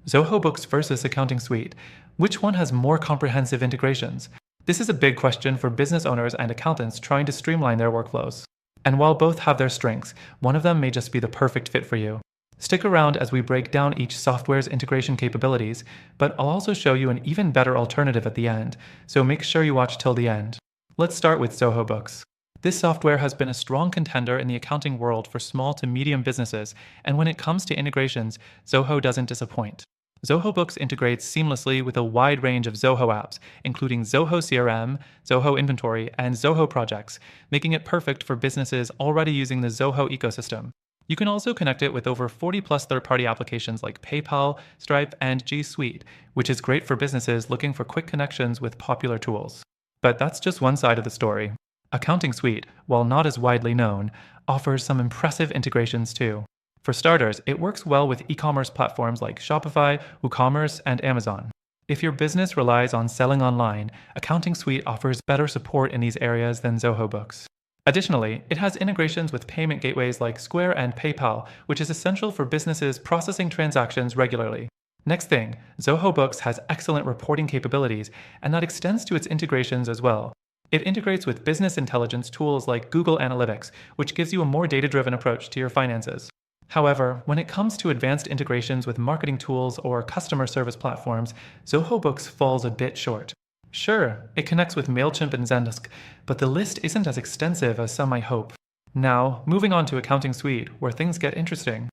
Zoho Books versus AccountingSuite. Which one has more comprehensive integrations? This is a big question for business owners and accountants trying to streamline their workflows. And while both have their strengths, one of them may just be the perfect fit for you. Stick around as we break down each software's integration capabilities, but I'll also show you an even better alternative at the end, so make sure you watch till the end. Let's start with Zoho Books. This software has been a strong contender in the accounting world for small to medium businesses, and when it comes to integrations, Zoho doesn't disappoint. Zoho Books integrates seamlessly with a wide range of Zoho apps, including Zoho CRM, Zoho Inventory, and Zoho Projects, making it perfect for businesses already using the Zoho ecosystem. You can also connect it with over 40+ third-party applications like PayPal, Stripe, and G Suite, which is great for businesses looking for quick connections with popular tools. But that's just one side of the story. AccountingSuite, while not as widely known, offers some impressive integrations too. For starters, it works well with e-commerce platforms like Shopify, WooCommerce, and Amazon. If your business relies on selling online, AccountingSuite offers better support in these areas than Zoho Books. Additionally, it has integrations with payment gateways like Square and PayPal, which is essential for businesses processing transactions regularly. Next thing, Zoho Books has excellent reporting capabilities, and that extends to its integrations as well. It integrates with business intelligence tools like Google Analytics, which gives you a more data-driven approach to your finances. However, when it comes to advanced integrations with marketing tools or customer service platforms, Zoho Books falls a bit short. Sure, it connects with MailChimp and Zendesk, but the list isn't as extensive as some might hope. Now, moving on to AccountingSuite, where things get interesting.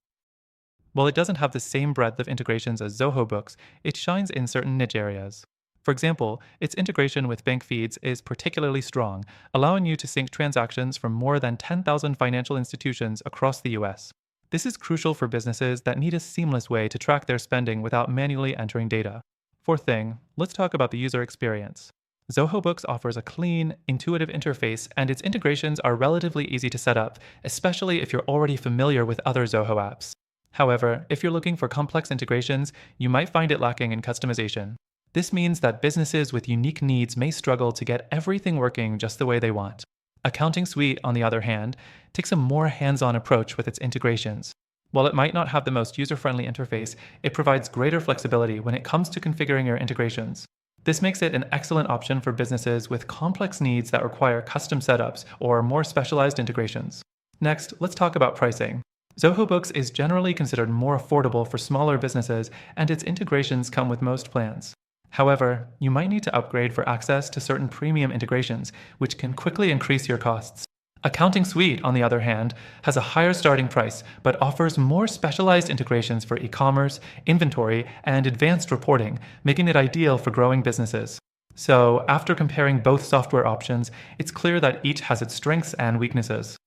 While it doesn't have the same breadth of integrations as Zoho Books, it shines in certain niche areas. For example, its integration with bank feeds is particularly strong, allowing you to sync transactions from more than 10,000 financial institutions across the US. This is crucial for businesses that need a seamless way to track their spending without manually entering data. Fourth thing, let's talk about the user experience. Zoho Books offers a clean, intuitive interface, and its integrations are relatively easy to set up, especially if you're already familiar with other Zoho apps. However, if you're looking for complex integrations, you might find it lacking in customization. This means that businesses with unique needs may struggle to get everything working just the way they want. AccountingSuite, on the other hand, takes a more hands-on approach with its integrations. While it might not have the most user-friendly interface, it provides greater flexibility when it comes to configuring your integrations. This makes it an excellent option for businesses with complex needs that require custom setups or more specialized integrations. Next, let's talk about pricing. Zoho Books is generally considered more affordable for smaller businesses, and its integrations come with most plans. However, you might need to upgrade for access to certain premium integrations, which can quickly increase your costs. AccountingSuite, on the other hand, has a higher starting price, but offers more specialized integrations for e-commerce, inventory, and advanced reporting, making it ideal for growing businesses. So, after comparing both software options, it's clear that each has its strengths and weaknesses.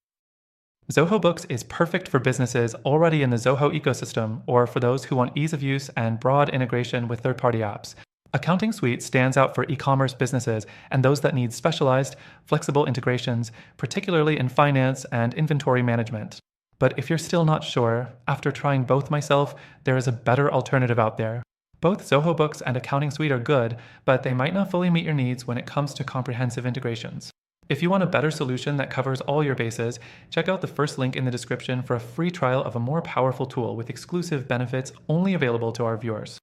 Zoho Books is perfect for businesses already in the Zoho ecosystem, or for those who want ease of use and broad integration with third-party apps. AccountingSuite stands out for e-commerce businesses and those that need specialized, flexible integrations, particularly in finance and inventory management. But if you're still not sure, after trying both myself, there is a better alternative out there. Both Zoho Books and AccountingSuite are good, but they might not fully meet your needs when it comes to comprehensive integrations. If you want a better solution that covers all your bases, check out the first link in the description for a free trial of a more powerful tool with exclusive benefits only available to our viewers.